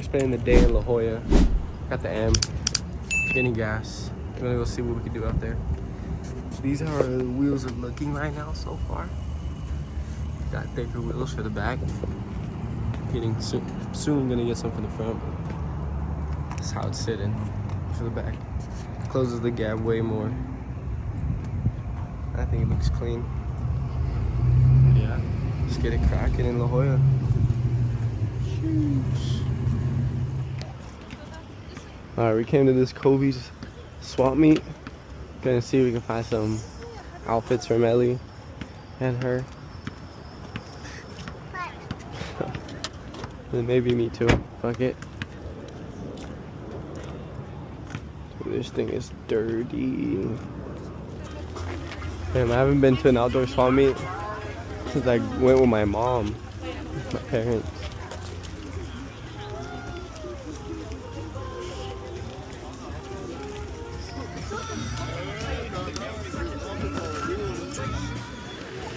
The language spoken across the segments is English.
spending the day in La Jolla. Got the M. Getting gas. We're gonna go see what we can do out there. These are the wheels are looking right now so far. Got thicker wheels for the back. Getting soon gonna get some for the front. That's how it's sitting for the back. Closes the gap way more. I think it looks clean. Yeah, let's get it cracking in La Jolla. Alright, we came to this Kobe's swap meet. Gonna see if we can find some outfits for Melly and her. And maybe me too. Fuck it. This thing is dirty. Damn, I haven't been to an outdoor swap meet since I went with my mom, my parents.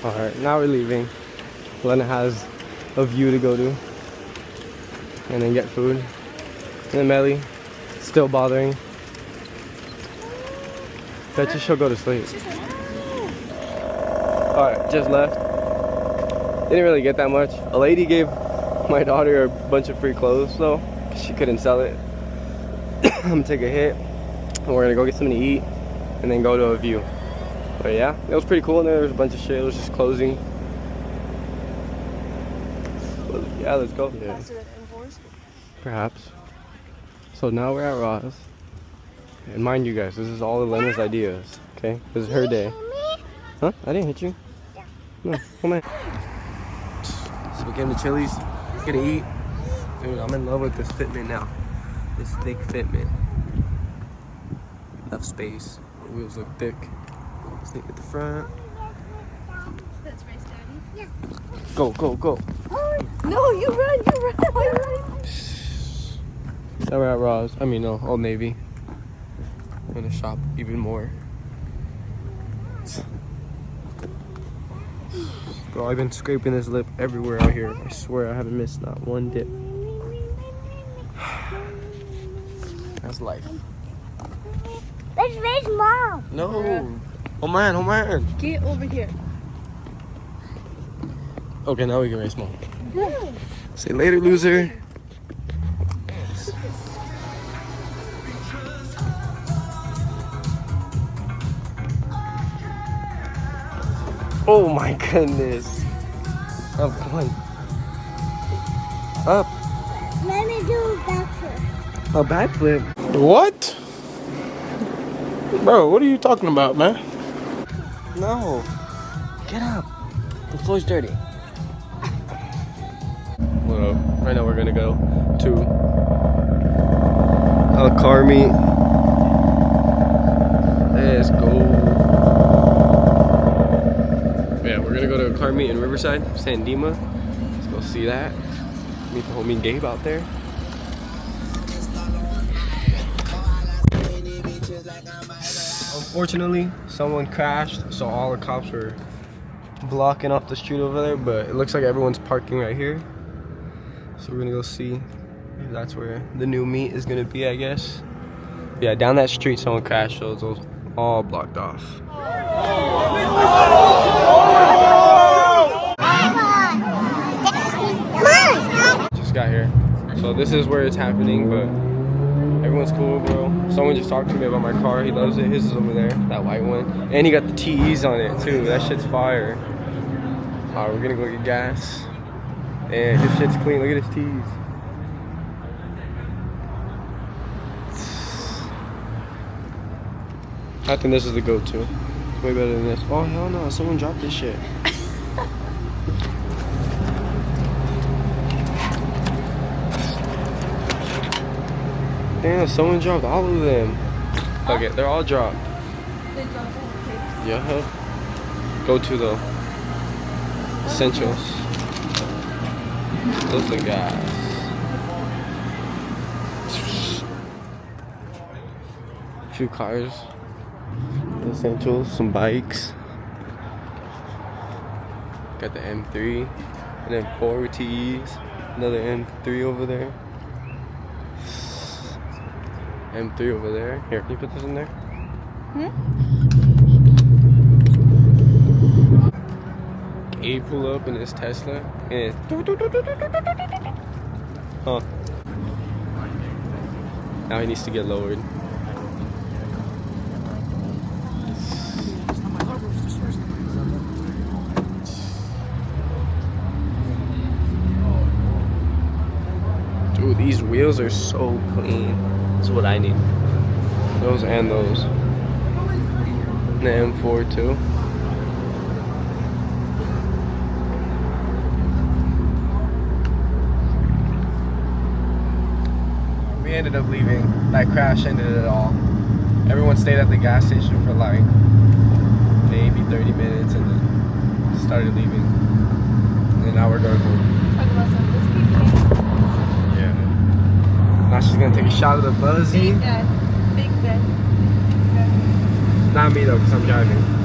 Alright, now we're leaving. Lena has a view to go to. And then get food. And then Melly, still bothering. Bet you she'll go to sleep. Alright, just left. Didn't really get that much. A lady gave my daughter a bunch of free clothes though. She couldn't sell it. I'm gonna take a hit. And we're gonna go get something to eat. And then go to a view. But yeah, it was pretty cool in there. There was a bunch of shit. It was just closing. But yeah, let's go. Yeah. Perhaps. So now we're at Ross. And mind you guys, this is all Elena's ideas. Okay? This is her day. Huh? I didn't hit you. No, come on. So we came to Chili's. Gonna eat. Dude, I'm in love with this fitment now. This thick fitment. Enough space. The wheels look thick. Stick at the front. That's race daddy. Yeah. Go, go, go. Oh, no, you run. Now we're at Ross. I mean, no, Old Navy. I'm gonna shop even more. Bro, I've been scraping this lip everywhere out here. I swear I haven't missed not one dip. That's life. Let's race mom. No. Oh man, oh man. Get over here. Okay, now we can race mom. Say later, loser. Oh my goodness. Up one. Up. Let me do a backflip. A backflip? What? Bro, what are you talking about, man? No. Get up. The floor's dirty. Well, right now we're gonna go to a car meet. Let's go. Yeah, we're gonna go to a car meet in Riverside, San Dima. Let's go see that. Meet the homie Gabe out there. Unfortunately, someone crashed, so all the cops were blocking off the street over there, but it looks like everyone's parking right here. So we're gonna go see if that's where the new meet is gonna be, I guess. Yeah, down that street someone crashed, so it's all blocked off. Just got here. So this is where it's happening, but everyone's cool, bro. Someone just talked to me about my car. He loves it. His is over there, that white one. And he got the TEs on it too. That shit's fire. Alright, we're gonna go get gas. And his shit's clean. Look at his T's. I think this is the go-to. Way better than this. Oh hell no! Someone dropped this shit. Damn! Someone dropped all of them. Okay, they're all dropped. They dropped all the tapes. Yeah. Go-to though. Essentials. Those are guys. A few cars. Essentials, some bikes. Got the M3 and then 4 TEs. Another M3 over there. M3 over there. Here, can you put this in there? He pull up in his Tesla and now he needs to get lowered. Dude, these wheels are so clean. This is what I need. Those and those. The M4 too. We ended up leaving. That crash ended it all. Everyone stayed at the gas station for like maybe 30 minutes and then started leaving. And now we're going home. Yeah. Now she's gonna take a shot of the Buzzy. Big bed. Not me though, because I'm driving.